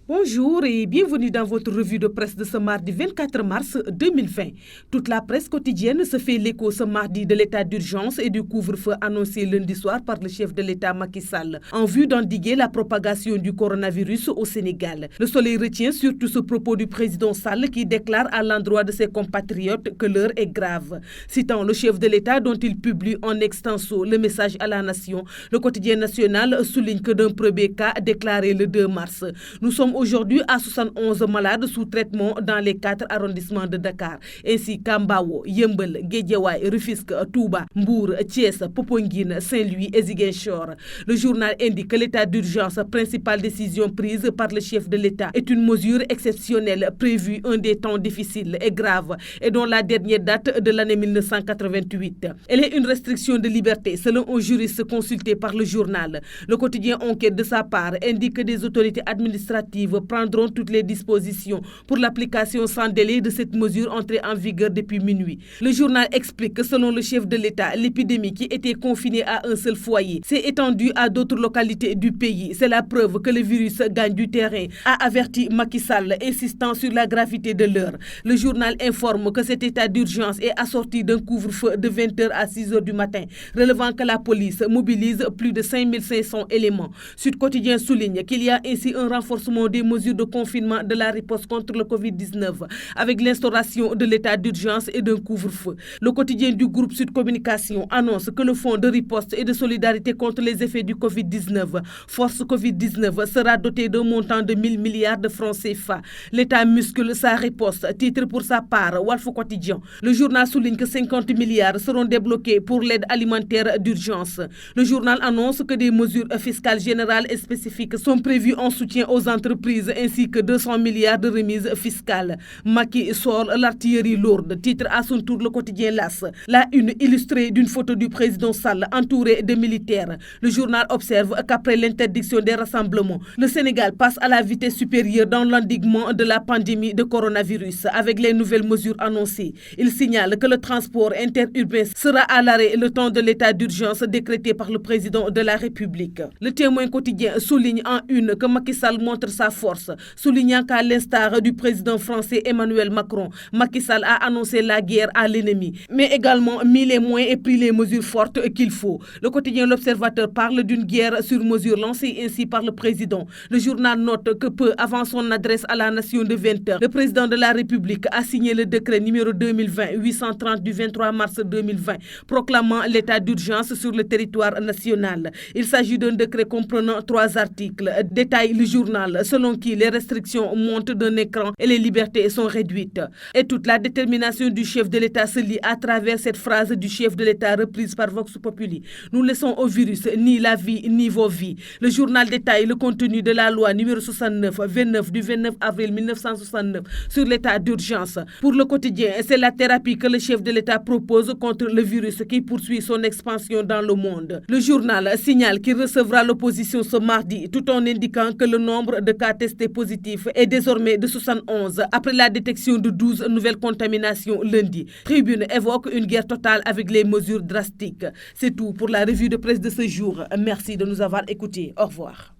Bonjour et bienvenue dans votre revue de presse de ce mardi 24 mars 2020. Toute la presse quotidienne se fait l'écho ce mardi de l'état d'urgence et du couvre-feu annoncé lundi soir par le chef de l'État Macky Sall en vue d'endiguer la propagation du coronavirus au Sénégal. Le Soleil retient surtout ce propos du président Sall qui déclare à l'endroit de ses compatriotes que l'heure est grave. Citant le chef de l'État dont il publie en extenso le message à la nation, le quotidien national souligne que d'un premier cas déclaré le 2 mars. Nous sommes aujourd'hui à 71 malades sous traitement dans les 4 arrondissements de Dakar, ainsi qu'à Mbao, Yeumbeul, Guédiawaye, Rufisque, Touba, Mbour, Thiès, Popenguine, Saint-Louis et Ziguinchor. Le journal indique que l'état d'urgence, principale décision prise par le chef de l'État, est une mesure exceptionnelle prévue un des temps difficiles et graves et dont la dernière date de l'année 1988. Elle est une restriction de liberté selon un juriste consulté par le journal. Le quotidien Enquête de sa part indique que des autorités administratives prendront toutes les dispositions pour l'application sans délai de cette mesure entrée en vigueur depuis minuit. Le journal explique que selon le chef de l'État, l'épidémie qui était confinée à un seul foyer s'est étendue à d'autres localités du pays. C'est la preuve que le virus gagne du terrain, a averti Macky Sall, insistant sur la gravité de l'heure. Le journal informe que cet état d'urgence est assorti d'un couvre-feu de 20h à 6h du matin, relevant que la police mobilise plus de 5500 éléments. Sud Quotidien souligne qu'il y a ainsi un renforcement des mesures de confinement de la riposte contre le Covid-19 avec l'instauration de l'état d'urgence et d'un couvre-feu. Le quotidien du groupe Sud Communication annonce que le fonds de riposte et de solidarité contre les effets du Covid-19, Force Covid-19, sera doté d'un montant de 1000 milliards de francs CFA. L'État muscle sa riposte, titre pour sa part Walf Quotidien. Le journal souligne que 50 milliards seront débloqués pour l'aide alimentaire d'urgence. Le journal annonce que des mesures fiscales générales et spécifiques sont prévues en soutien aux entreprises ainsi que 200 milliards de remises fiscales. Macky sort l'artillerie lourde, titre à son tour le quotidien LAS. La une illustrée d'une photo du président Sall entouré de militaires. Le journal observe qu'après l'interdiction des rassemblements, le Sénégal passe à la vitesse supérieure dans l'endiguement de la pandémie de coronavirus avec les nouvelles mesures annoncées. Il signale que le transport interurbain sera à l'arrêt le temps de l'état d'urgence décrété par le président de la République. Le Témoin quotidien souligne en une que Macky Sall montre sa force, soulignant qu'à l'instar du président français Emmanuel Macron, Macky Sall a annoncé la guerre à l'ennemi, mais également mis les moyens et pris les mesures fortes qu'il faut. Le quotidien L'Observateur parle d'une guerre sur mesure lancée ainsi par le président. Le journal note que peu avant son adresse à la nation de 20h, le président de la République a signé le décret numéro 2020-830 du 23 mars 2020, proclamant l'état d'urgence sur le territoire national. Il s'agit d'un décret comprenant 3 articles, détaille le journal, selon qui les restrictions montent d'un écran et les libertés sont réduites. Et toute la détermination du chef de l'État se lit à travers cette phrase du chef de l'État reprise par Vox Populi. Nous laissons au virus ni la vie ni vos vies. Le journal détaille le contenu de la loi numéro 69-29 du 29 avril 1969 sur l'état d'urgence. Pour le quotidien, c'est la thérapie que le chef de l'État propose contre le virus qui poursuit son expansion dans le monde. Le journal signale qu'il recevra l'opposition ce mardi tout en indiquant que le nombre de cas testés positifs est désormais de 71 après la détection de 12 nouvelles contaminations lundi. Tribune évoque une guerre totale avec les mesures drastiques. C'est tout pour la revue de presse de ce jour. Merci de nous avoir écoutés. Au revoir.